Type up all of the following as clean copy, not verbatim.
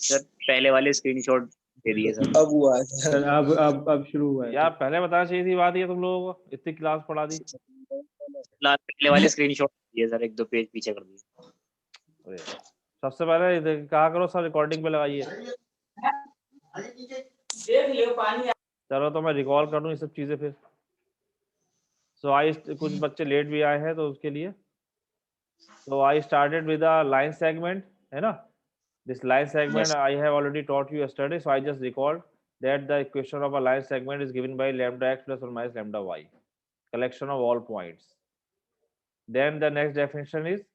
Sir पहले वाले screenshot दे दिए सर। अब हुआ है सर सर। अब शुरू हुआ है यार, पहले बताना चाहिए थी बात, ये तुम लोगों को इतनी क्लास पढ़ा दी। पहले वाले स्क्रीनशॉट दिए सर, एक दो पेज पीछे कर दिए। अरे सबसे पहले कहा करो सर, रिकॉर्डिंग पे लगाइए। देख लियो पानी। चलो तो मैं रिकॉल कर दूं ये सब चीजें फिर। सो आई कुछ बच्चे लेट भी आए हैं तो उसके लिए। So I started with a line segment, है ना? This line segment Yes. I have already taught you yesterday, so I just recalled that the equation of a line segment is given by lambda x plus or minus lambda y, collection of all points. Then the next definition is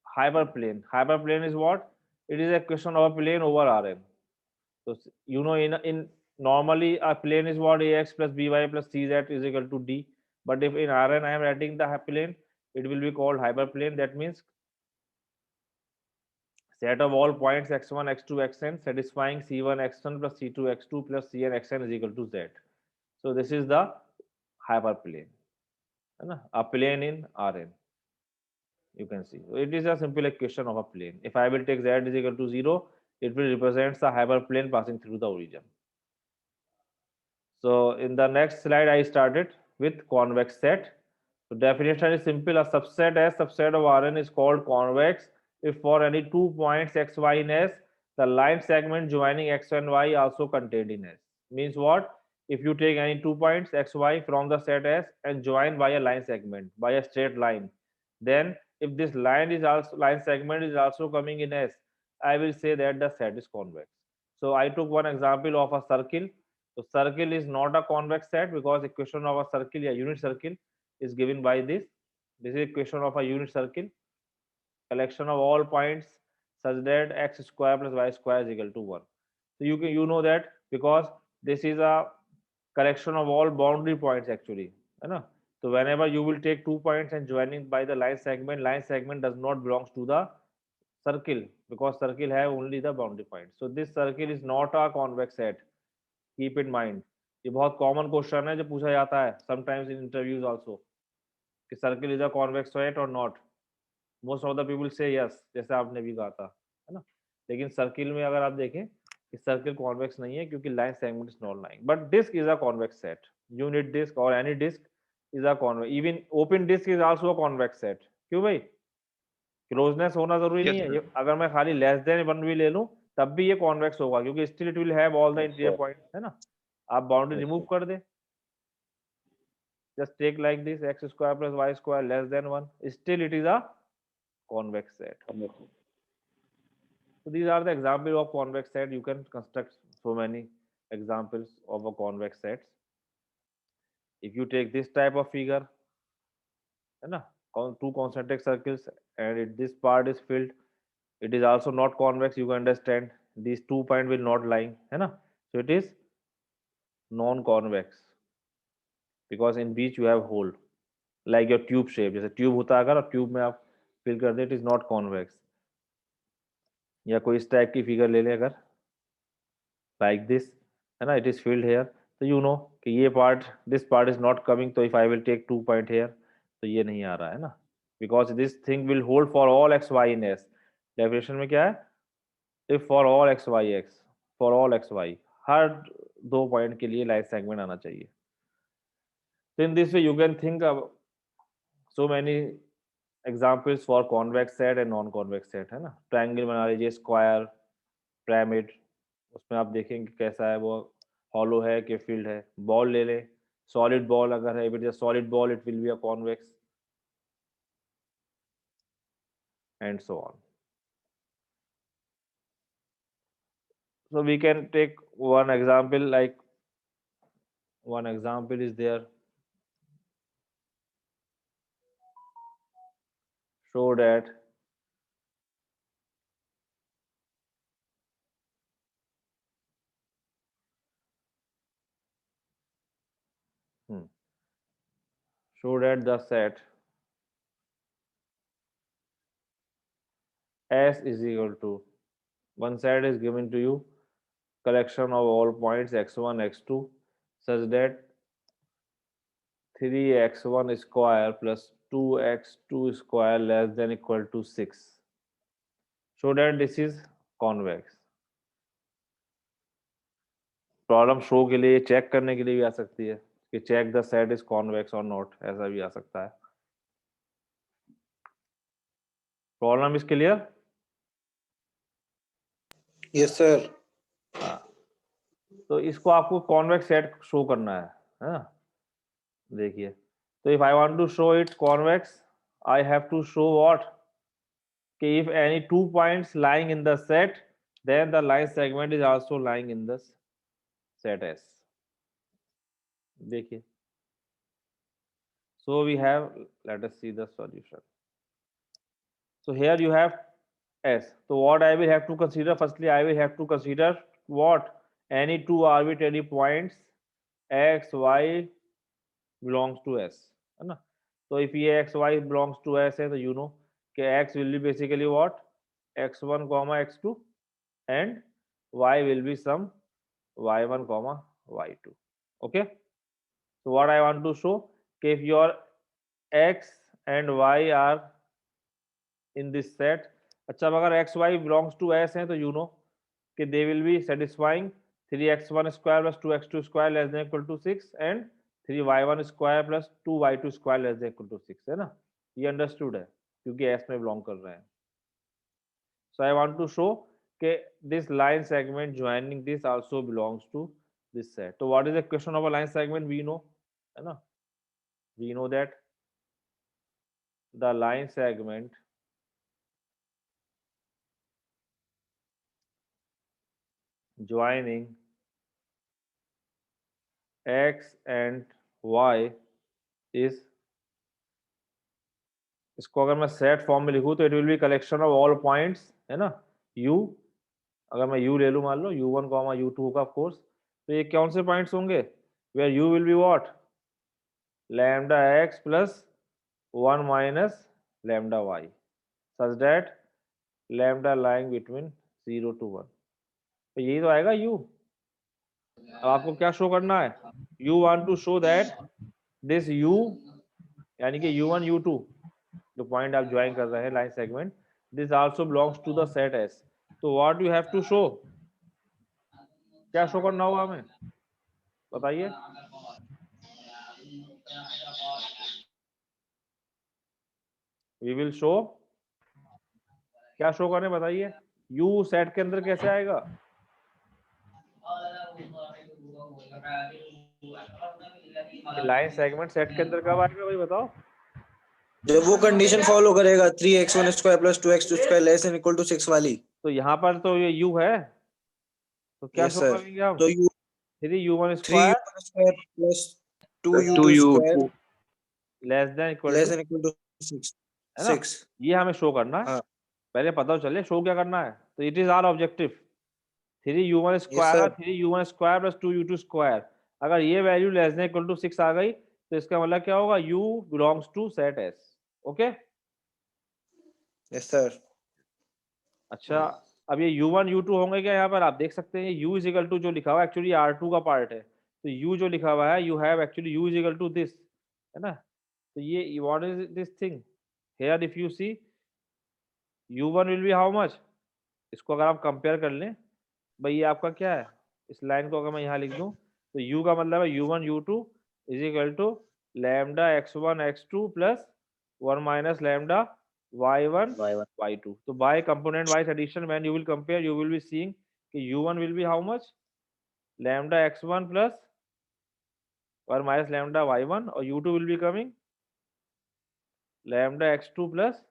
hyperplane. Hyperplane is what? It is a equation of a plane over Rn. So you know in normally a plane is what? Ax plus by plus cz is equal to d. But if in Rn I am writing the plane, it will be called hyperplane. That means set of all points x1 x2 xn satisfying c1 x1 plus c2 x2 plus cn xn is equal to z. So this is the hyperplane, है ना? A plane in Rn. You can see it is a simple equation of a plane. If I will take z is equal to 0, it will represent the hyperplane passing through the origin. So in the next slide I started with convex set. So definition is simple. A subset S subset of Rn is called convex if for any 2 points x, y in S, the line segment joining x and y also contained in S. Means what? If you take any 2 points x, y from the set S and join by a line segment, by a straight line, then if this line segment is also coming in S, I will say that the set is convex. So I took one example of a circle. So circle is not a convex set because equation of a circle, a unit circle, is given by this. This is equation of a unit circle, collection of all points such that x square plus y square is equal to 1. So you know that because this is a collection of all boundary points actually, है ना? So whenever you will take 2 points and joining by the line segment does not belongs to the circle because circle have only the boundary point. So this circle is not a convex set. Keep in mind. ये बहुत common question है जो पूछा जाता है sometimes in interviews also कि circle is a convex set और not. Most of the people से यस, जैसे आपने भी कहा था, है ना? लेकिन सर्किल में अगर आप देखें कि सर्किल कॉन्वेक्स नहीं है क्योंकि line segment is non line, but disc is a convex set. Unit disc और any disc is a convex. Even open disc is also a convex set. क्यों भाई? क्लोजनेस होना जरूरी नहीं है. अगर मैं खाली लेस देन 1 भी ले लूं तब भी ये कॉन्वेक्स होगा क्योंकि still it will have all the interior points, है ना? आप बाउंड्री रिमूव कर दे, just take like this x square plus y square less than 1, still it is a convex set. So these are the examples of convex set. You can construct so many examples of a convex sets. If you take this type of figure, है ना, two concentric circles and this part is filled, it is also not convex. You can understand these 2 points will not lie, है ना? So it is non-convex because in which you have hole like your tube shape. जैसे tube होता है अगर tube में आप fill कर दे, it is not convex. या कोई इस टाइप की फिगर ले लें अगर लाइक दिस, है ना, इट इज फिल्ड हेयर, तो यू नो कि ये part this part is not coming. तो if I will take 2 point here तो ये नहीं आ रहा है ना, because this thing will hold for all X Y in S. Definition में क्या है? If for all X Y X, for all X Y, हर 2 पॉइंट के लिए लाइन सेगमेंट आना चाहिए. तो in this way you can think so many examples for convex set and non convex set, है ना? ट्रायंगल बना लीजिए, स्क्वायर, पिरामिड, उसमें आप देखेंगे कैसा है, वो हॉलो है कि फील्ड है. बॉल ले लें, सॉलिड बॉल अगर है, it is a solid ball it will be a convex and so on. So we can take one example, like one example is there, show that show that the set S is equal to, one set is given to you, collection of all points x1 x2 such that 3x1 square plus 2x2 square less than equal to 6. Show that this is convex. Problem show के लिए, check करने के लिए भी आ सकती है कि check the set is convex और नॉट, ऐसा भी आ सकता है। Problem is clear? Yes sir. तो इसको आपको कॉन्वेक्स सेट शो करना है ना। देखिए, तो if I want to show it convex, I have to show what, कि if any 2 points lying in the set, then the line segment is also lying in the set S. देखिए, so we have, let us see the solution. So here you have S. So what I will have to consider, firstly I will have to consider what, any two arbitrary points x y belongs to S, है ना। तो if ये x y belongs to S है, तो you know कि x will be basically what, x1 comma x2 and y will be some y1 comma y2. Okay, so what I want to show, if your x and y are in this set, अच्छा अगर x y belongs to S है, तो you know कि they will be satisfying 3x1 square plus 2x2 square less than equal to 6 and 3y1 square plus 2y2 square less than equal to 6, है ना। ये understood है क्योंकि S में belong कर रहे हैं। So I want to show that this line segment joining this also belongs to this set. So what is the equation of a line segment? We know, है ना? We know that the line segment joining x and y is, इसको अगर मैं set form में लिखूं तो it will be collection of all points, है ना। u, अगर मैं u ले लूं, मान लो u1 कॉमा u2 होगा ऑफ कोर्स, तो ये कौन से पॉइंट्स होंगे, where u will be what, lambda x plus 1 minus lambda y, such that lambda lying between 0 to 1। तो यही तो आएगा u। अब आपको क्या शो करना है, you want to show that this u, यानी कि u1 u2 जो पॉइंट आप ज्वाइन कर रहे हैं line segment, this also belongs to the set S. तो what you have to show, क्या शो करना होगा हमें, बताइए। वी विल शो, क्या शो करें बताइए, u सेट के अंदर कैसे आएगा, लाइन सेगमेंट सेट के अंदर कब आएगा भाई बताओ। जब वो कंडीशन फॉलो करेगा 3x1 square plus 2x2 square less than equal to 6 वाली। तो यहाँ पर तो ये u है, तो क्या यस शो सर। करेंगे हम, तो u 3u1 square 3u1 square plus 2u2 square less than equal less to, than equal to 6, है ना, 6। ये हमें शो करना है। हाँ पहले पता चले शो क्या करना है। तो it is our objective 3u1 yes square sir. और 3u1 square plus 2u2 square, अगर ये value less than equal to 6 आ गई तो इसका मतलब क्या होगा, u belongs to set S। Okay, yes sir. अच्छा अब ये u1 u2 होंगे क्या, यहाँ पर आप देख सकते हैं u इज इक्वल टू जो लिखा हुआ है एक्चुअली r2 का पार्ट है, तो u जो लिखा हुआ है you have actually u is equal to this, है ना। तो ये what is this thing here, if you see u1 will be how much, इसको अगर आप कंपेयर कर लें, भाई ये आपका क्या है, इस लाइन को अगर मैं यहाँ लिख दूं तो u का मतलब है u1 u2 is equal to lambda x1 x2 plus 1 minus lambda y1 y1 y2। तो by component wise addition when you will compare you will be seeing कि u1 will be how much, lambda x1 plus 1 minus lambda y1 और u2 will be coming lambda x2 plus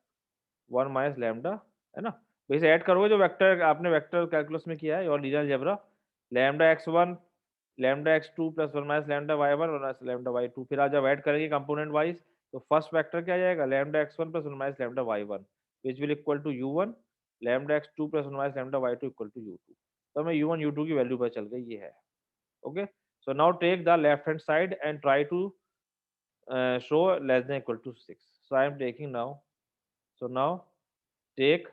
1 minus lambda, है ना। तो इसे add करोगे जो vector आपने vector calculus में किया है और linear algebra, lambda x1 lambda x2 plus 1 minus lambda y1 और लैम्डा y2, फिर आप जब ऐड करेंगे कंपोनेंट वाइज तो फर्स्ट वेक्टर क्या आ जाएगा, lambda x1 plus 1 minus lambda y1 which will equal to u1 lambda x2 plus 1 minus lambda y2 equal to u2। तो हमें u1 u2 की वैल्यू पता चल गई, ये है। Okay, so now take the left hand side and try to show less than equal to 6। so I am taking now, so now take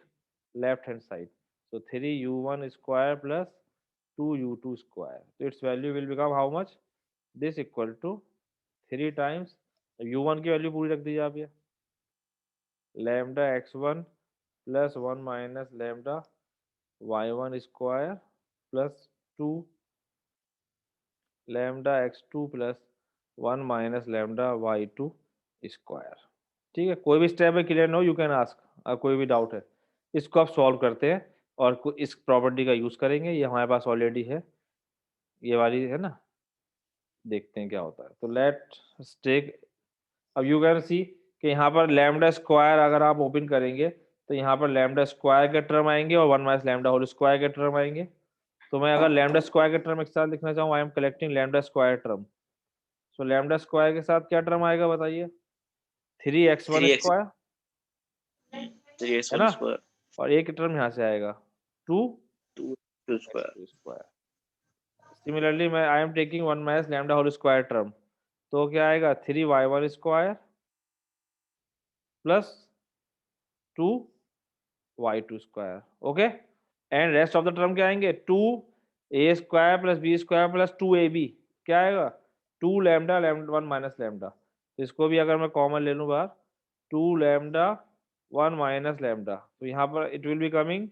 left hand side, so 3u1 square plus 2u2 square, so its value will become how much, this equal to 3 times u1 की value पूरी रख दीजिए आप, ये lambda x1 plus 1 minus lambda y1 square plus 2 lambda x2 plus 1 minus lambda y2 square. ठीक है, कोई भी स्टेप है clear no you can ask, कोई भी डाउट है इसको आप सॉल्व करते हैं और इस प्रॉपर्टी का यूज करेंगे, ये हमारे पास ऑलरेडी है, ये वाली है ना, देखते हैं क्या होता है। तो लेट टेक, अब यू कैन सी कि यहाँ पर लैम्डा स्क्वायर अगर आप ओपन करेंगे तो यहाँ पर लैम्डा स्क्वायर के टर्म आएंगे और 1 माइनस लैम्डा होल स्क्वायर के टर्म आएंगे। तो मैं अगर लैम्डा स्क्वायर के टर्म एक साथ लिखना चाहूँ, I am collecting lambda square term. So lambda square के साथ क्या टर्म आएगा बताइए, 3x1 3x स्क्वायर 3x है 1 ना, स्क्वायर और एक टर्म यहाँ से आएगा 2 2 स्क्वायर। 2x2 square. सिमिलरली मैं I am taking 1 minus lambda whole square term, तो क्या आएगा 3y1 square plus 2y2 square. Okay, and rest of the term क्या आएंगे, 2a square plus b square plus 2ab, क्या आएगा 2 लैम्डा लैम्डा 1 माइनस लैम्डा। इसको भी अगर मैं कॉमन ले लूं बाहर, 2 लैम्डा 1 माइनस लैम्डा, तो यहाँ पर it will be coming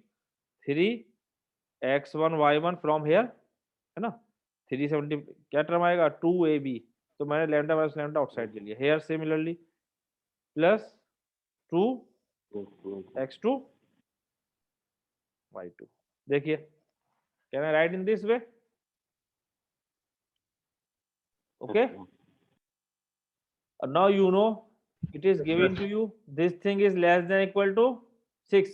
3x1 y1 from here, है ना, 370 क्या टर्म आएगा 2ab, तो मैंने लैम्डा माइनस लैम्डा आउटसाइड ले लिया, hair similarly plus 2x2 y2। देखिए, can I right in this way? Okay, now you know it is given to you this thing is less than equal to 6,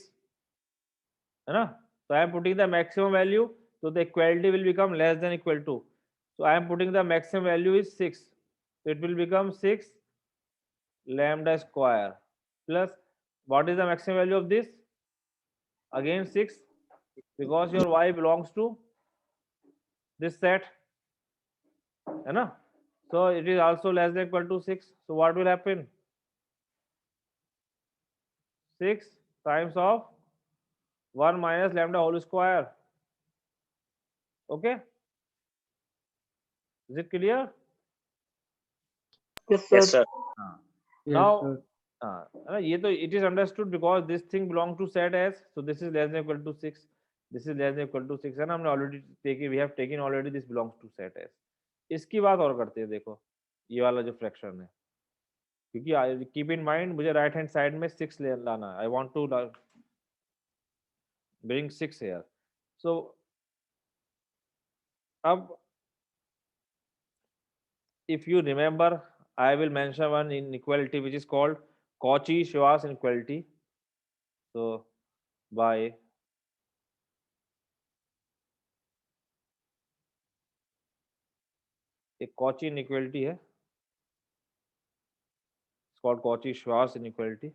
है ना, so I am putting the maximum value, so the equality will become less than equal to, so I am putting the maximum value is 6, so it will become 6 lambda square plus what is the maximum value of this, again 6, because your y belongs to this set, है ना, so it is also less than equal to 6, so what will happen, 6 times of 1 minus lambda whole square. Okay, is it clear? Yes, sir. Yes sir. Now ये तो it is understood because this thing belong to set S, so this is less than equal to 6, this is less than equal to 6, है ना, हमने already taken, we have taken already this belongs to set S। इसकी बात और करते हैं, देखो ये वाला जो फ्रैक्शन है, क्योंकि कीप इन माइंड मुझे राइट हैंड साइड में 6 ले लाना है, I want to bring 6 here. So अब if you remember, I will mention one inequality which is called Cauchy-Schwarz inequality. So by एक Cauchy inequality है, it's called Cauchy-Schwarz inequality.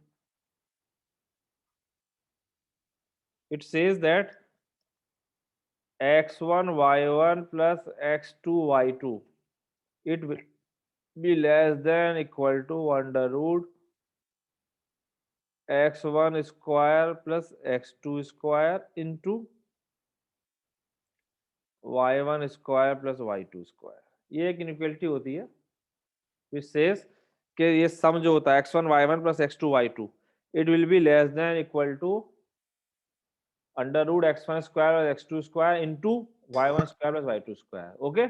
It says that x1 y1 plus x2 y2, it will be less than equal to under root x1 square plus x2 square into y1 square plus y2 square। ये एक inequality होती है which says कि ये सम जो होता है x1 y1 plus x2 y2, it will be less than equal to under root x1 square plus x2 square into y1 square plus y2 square। Okay,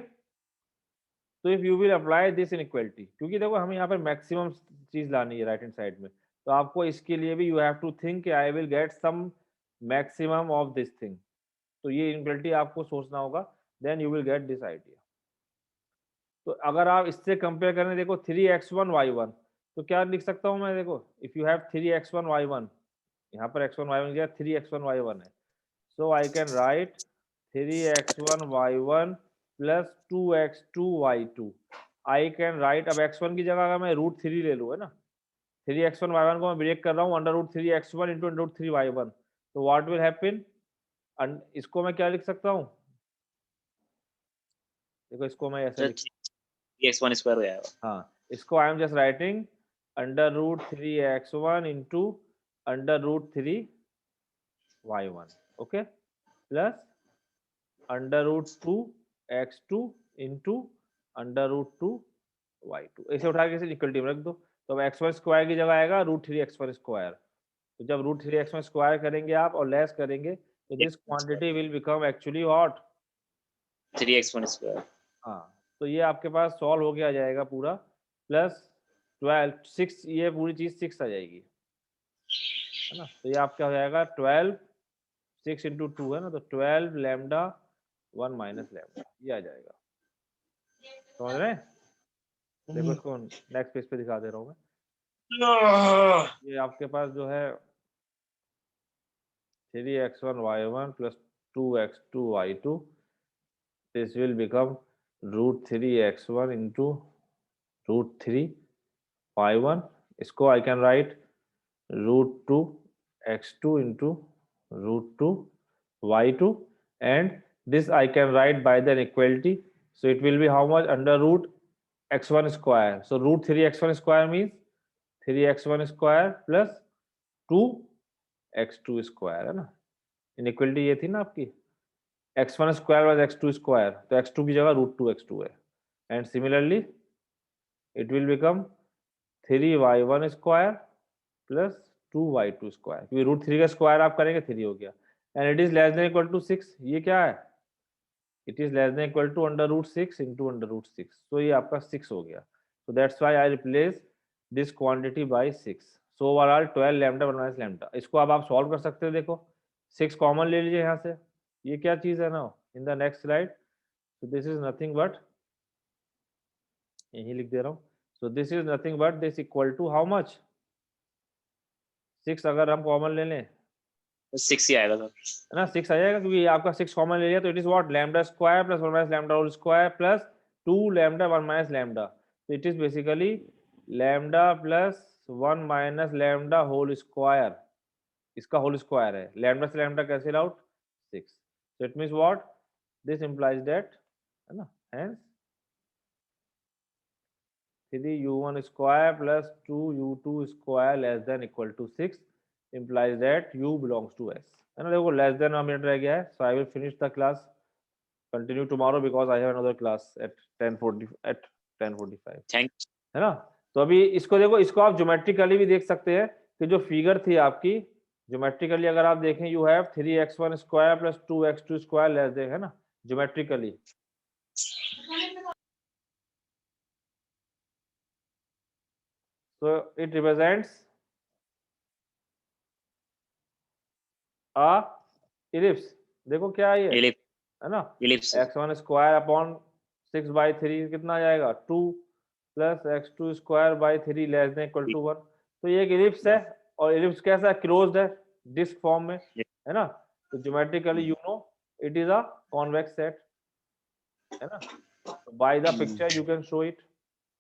तो if you will apply this inequality, क्योंकि देखो हमें यहाँ पर maximum चीज लानी है right hand side में, तो आपको इसके लिए भी you have to think I will get some maximum of this thing, तो ये इनइक्वालिटी आपको सोचना होगा, then you will get this idea. तो अगर आप इससे कंपेयर करें, देखो 3x1 y1, तो क्या लिख सकता हूं मैं, देखो if you have 3x1 y1, यहाँ पर x1 y1 क्या 3x1 y1 है, so I can write 3x1 y1 plus 2x2 y2। I can write, अब x1 की जगह अगर मैं √3 ले लूँ, है ना, 3x1 y1 को मैं ब्रेक कर रहा हूँ under root 3x1 into under root 3 y1, तो व्हाट विल हैपन, इसको मैं क्या लिख सकता हूँ, देखो इसको मैं ऐसे लिख, 3x1 स्क्वायर हो जाएगा। हाँ, इसको I am just writing under root 3x1 into under root 3 y1, okay, plus under root 2x2 into under root 2 y2, ऐसे उठा के इसे इक्वलिटी में रख दो, तो अब x1 स्क्वायर की जगह आएगा √3x1 स्क्वायर, तो जब √3x1 स्क्वायर करेंगे आप और लेस करेंगे, तो this quantity will become actually what 3x1 square. हाँ, तो ये आपके पास सॉल्व होके आ जाएगा पूरा, प्लस 12 6, ये पूरी चीज 6 आ जाएगी, है ना। तो ये आपका हो जाएगा 12 6 इंटू 2 है ना, तो 12 लैम्डा 1 माइनस लैम्डा, ये आ जाएगा। समझ रहे हैं? देखो इसको नेक्स्ट पेज पे दिखा दे रहा हूँ मैं। ये आपके पास जो है 3x1 y1 plus 2x2 y2, this will become root 3x1 into root 3 y1, इसको I can write root 2 x2 into root 2 y2, and this I can write by the inequality, so it will be how much? Under root x1 square, so root 3x1 square means 3x1 square plus 2x2 square, है ना। Inequality ये थी ना आपकी x1 square plus x2 square, तो x2 की जगह root 2 x2 है, and similarly it will become 3y1 square plus 2y2 square, क्योंकि रूट 3 का स्क्वायर आप करेंगे 3 हो गया, and it is less than equal to 6, ये क्या है? It is less than equal to under root 6 into under root 6, तो ये आपका 6 हो गया। So that's why I replace this quantity by 6। So overall 12 lambda minus lambda, इसको अब आप सॉल्व कर सकते हो। देखो 6 कॉमन ले लीजिए यहाँ से, ये क्या चीज है ना in the next slide, so this is nothing but, यही लिख दे रहा हूँ, so this is nothing but this equal to how much? 6 अगर हम कॉमन ले लें, 6 ही आएगा सर। है ना, 6 आ जाएगा, क्योंकि आपका 6 कॉमन ले लिया, तो it is what? Lambda square plus 1 minus lambda whole square plus 2 lambda 1 minus lambda, तो it is basically lambda plus 1 minus lambda whole square, इसका होल स्क्वायर है, लैम्डा से lambda cancel out 6, so it means what? This implies that, है ना, hence 3u1 square plus 2u2 square less than equal to 6 implies that u belongs to S, है ना। देखो less than minute रह गया है, so I will finish the class, continue tomorrow because I have another class at 10:45, thank है ना। तो अभी इसको देखो, इसको आप ज्योमेट्रिकली भी देख सकते हैं कि जो फिगर थी आपकी, ज्योमेट्रिकली अगर आप देखें, you have 3x1 square plus 2x2 square less then, है ना, geometrically. So it represents a ellipse, देखो क्या है ये, है ना, एलिप्स x1 स्क्वायर अपॉन 6/3 कितना आ जाएगा? 2 plus x2 square by 3 less than equal to 1, तो ये एक इलिप्स है, और इलिप्स कैसा है? क्लोज्ड है, डिस्क फॉर्म में, है ना। तो geometrically you know it is a convex set, है ना, by the picture you can show it,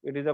it is a